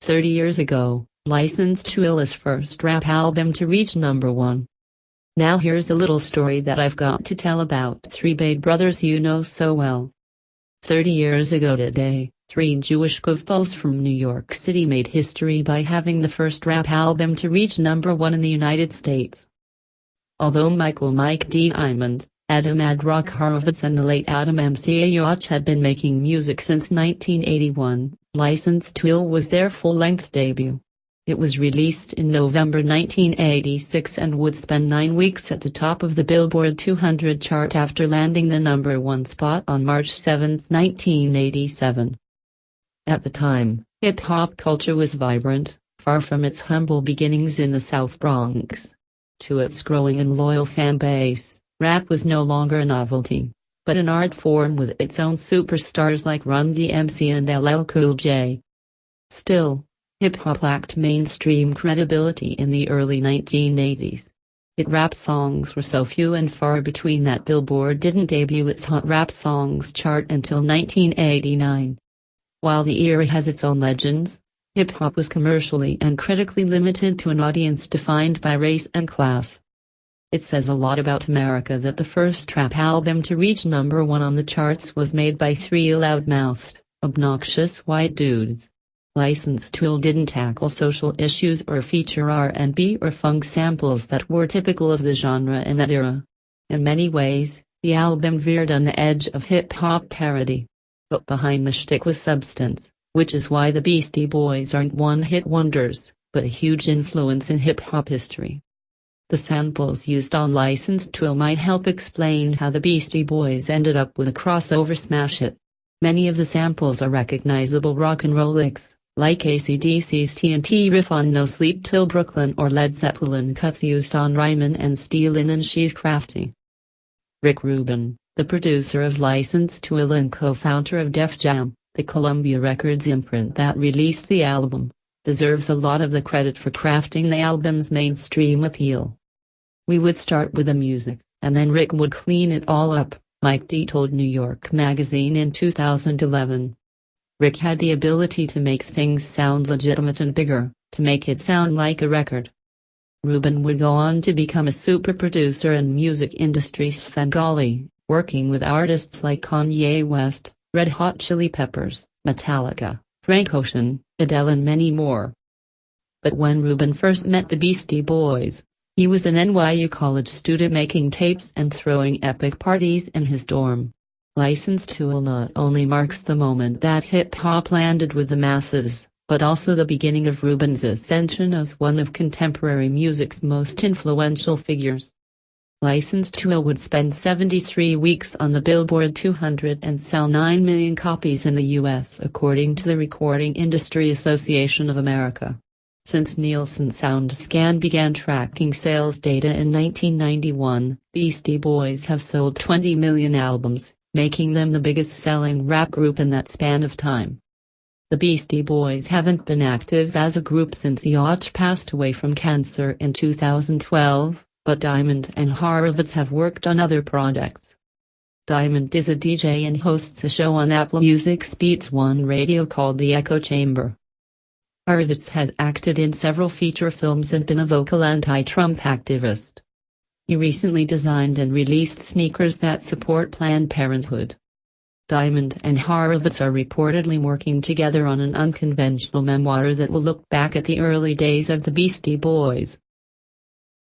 30 years ago, License to Ill's first rap album to reach #1. Now here's a little story that I've got to tell about three Bay brothers you know so well. 30 years ago today, three Jewish goofballs from New York City made history by having the first rap album to reach #1 in the United States. Although Mike D. Diamond, Adam Ad-Rock Horowitz and the late Adam MC Ayach had been making music since 1981, License to Ill was their full-length debut. It was released in November 1986 and would spend 9 weeks at the top of the Billboard 200 chart after landing the #1 spot on March 7, 1987. At the time, hip-hop culture was vibrant, far from its humble beginnings in the South Bronx. To its growing and loyal fan base, rap was no longer a novelty, but an art form with its own superstars like Run DMC and LL Cool J. Still, hip-hop lacked mainstream credibility in the early 1980s. Hit rap songs were so few and far between that Billboard didn't debut its Hot Rap Songs chart until 1989. While the era has its own legends, hip-hop was commercially and critically limited to an audience defined by race and class. It says a lot about America that the first rap album to reach #1 on the charts was made by three loudmouthed, obnoxious white dudes. License to Ill didn't tackle social issues or feature R&B or funk samples that were typical of the genre in that era. In many ways, the album veered on the edge of hip-hop parody. But behind the shtick was substance, which is why the Beastie Boys aren't one-hit wonders, but a huge influence in hip-hop history. The samples used on License to Ill might help explain how the Beastie Boys ended up with a crossover smash hit. Many of the samples are recognizable rock and roll licks, like AC/DC's TNT riff on No Sleep Till Brooklyn or Led Zeppelin cuts used on Ryman and Steelin' and She's Crafty. Rick Rubin, the producer of License to Ill and co-founder of Def Jam, the Columbia Records imprint that released the album, deserves a lot of the credit for crafting the album's mainstream appeal. "We would start with the music, and then Rick would clean it all up," Mike D told New York Magazine in 2011. Rick had the ability to make things sound legitimate and bigger, to make it sound like a record. Rubin would go on to become a super producer and music industry Svengali, working with artists like Kanye West, Red Hot Chili Peppers, Metallica, Frank Ocean, Adele and many more. But when Rubin first met the Beastie Boys, he was an NYU college student making tapes and throwing epic parties in his dorm. License to Ill not only marks the moment that hip-hop landed with the masses, but also the beginning of Rubin's ascension as one of contemporary music's most influential figures. License to Ill would spend 73 weeks on the Billboard 200 and sell 9 million copies in the U.S. according to the Recording Industry Association of America. Since Nielsen SoundScan began tracking sales data in 1991, Beastie Boys have sold 20 million albums, making them the biggest-selling rap group in that span of time. The Beastie Boys haven't been active as a group since Ayach passed away from cancer in 2012, but Diamond and Horowitz have worked on other projects. Diamond is a DJ and hosts a show on Apple Music's Beats One radio called The Echo Chamber. Horowitz has acted in several feature films and been a vocal anti-Trump activist. He recently designed and released sneakers that support Planned Parenthood. Diamond and Horowitz are reportedly working together on an unconventional memoir that will look back at the early days of the Beastie Boys.